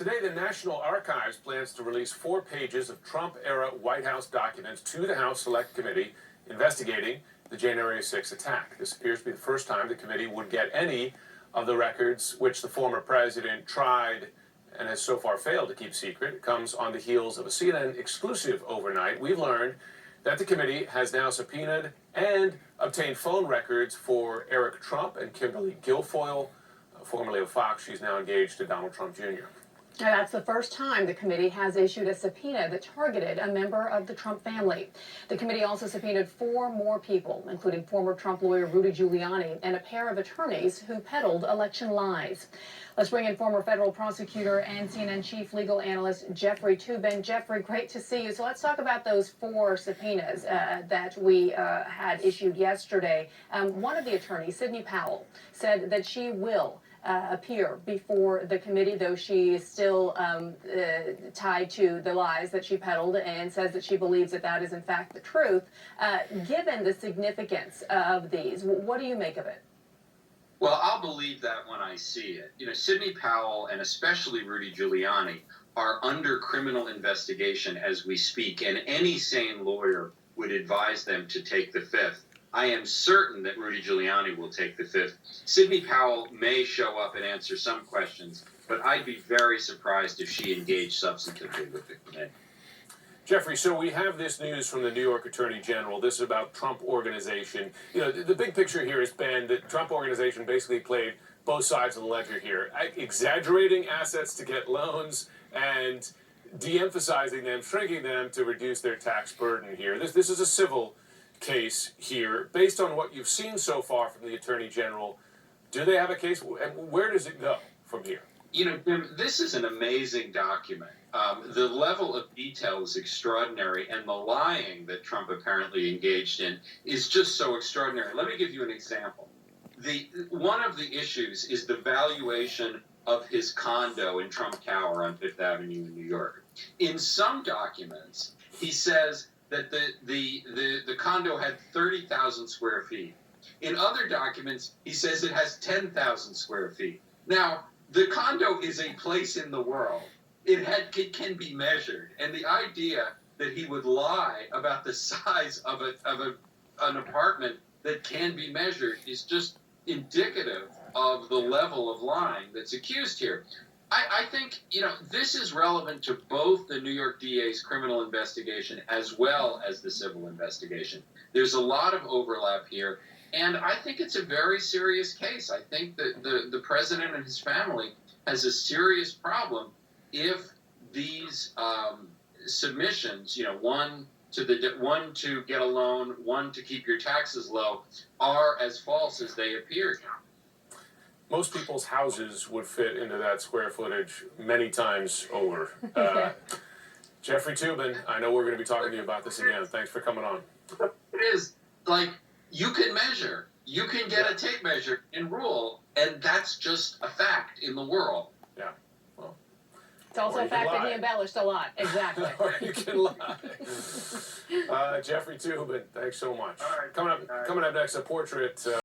Today, the National Archives plans to release 4 pages of Trump-era White House documents to the House Select Committee investigating the January 6 attack. This appears to be the first time the committee would get any of the records which the former president tried and has so far failed to keep secret. It comes on the heels of a CNN exclusive overnight. We've learned that the committee has now subpoenaed and obtained phone records for Eric Trump and Kimberly Guilfoyle, formerly of Fox. She's now engaged to Donald Trump Jr. Now, that's the first time the committee has issued a subpoena that targeted a member of the Trump family. The committee also subpoenaed 4 more people, including former Trump lawyer Rudy Giuliani and a pair of attorneys who peddled election lies. Let's bring in former federal prosecutor and CNN chief legal analyst Jeffrey Toobin. Jeffrey, great to see you. So let's talk about those 4 subpoenas that we had issued yesterday. One of the attorneys, Sidney Powell, said that she will appear before the committee, though she is still tied to the lies that she peddled, and says that she believes that that is in fact the truth. Given the significance of these, what do you make of it? Well, I'll believe that when I see it. You know, Sidney Powell and especially Rudy Giuliani are under criminal investigation as we speak, and any sane lawyer would advise them to take the 5th. I am certain that Rudy Giuliani will take the 5th. Sidney Powell may show up and answer some questions, but I'd be very surprised if she engaged substantively with the committee. Jeffrey, so we have this news from the New York Attorney General. This is about Trump Organization. You know, the big picture here has been that Trump Organization basically played both sides of the ledger here, exaggerating assets to get loans and de-emphasizing them, shrinking them to reduce their tax burden here. This is a civil case here. Based on what you've seen so far from the Attorney General, do they have a case, and where does it go from here? You know, Jim, this is an amazing document. The level of detail is extraordinary, and the lying that Trump apparently engaged in is just so extraordinary. Let me give you an example. One of the issues is the valuation of his condo in Trump Tower on Fifth Avenue in New York. In some documents, he says that the condo had 30,000 square feet. In other documents, he says it has 10,000 square feet. Now, the condo is a place in the world. It can be measured. And the idea that he would lie about the size of an apartment that can be measured is just indicative of the level of lying that's accused here. I think, you know, this is relevant to both the New York DA's criminal investigation as well as the civil investigation. There's a lot of overlap here, and I think it's a very serious case. I think that the president and his family has a serious problem if these submissions, you know, one to get a loan, one to keep your taxes low, are as false as they appear. Most people's houses would fit into that square footage many times over. Jeffrey Toobin, I know we're going to be talking to you about this again. Thanks for coming on. It is like you can measure. You can get a tape measure and rule, and that's just a fact in the world. Yeah. Well, It's also a fact that he embellished a lot. Exactly. Or you can lie. Jeffrey Toobin, thanks so much. All right. Coming up next, a portrait.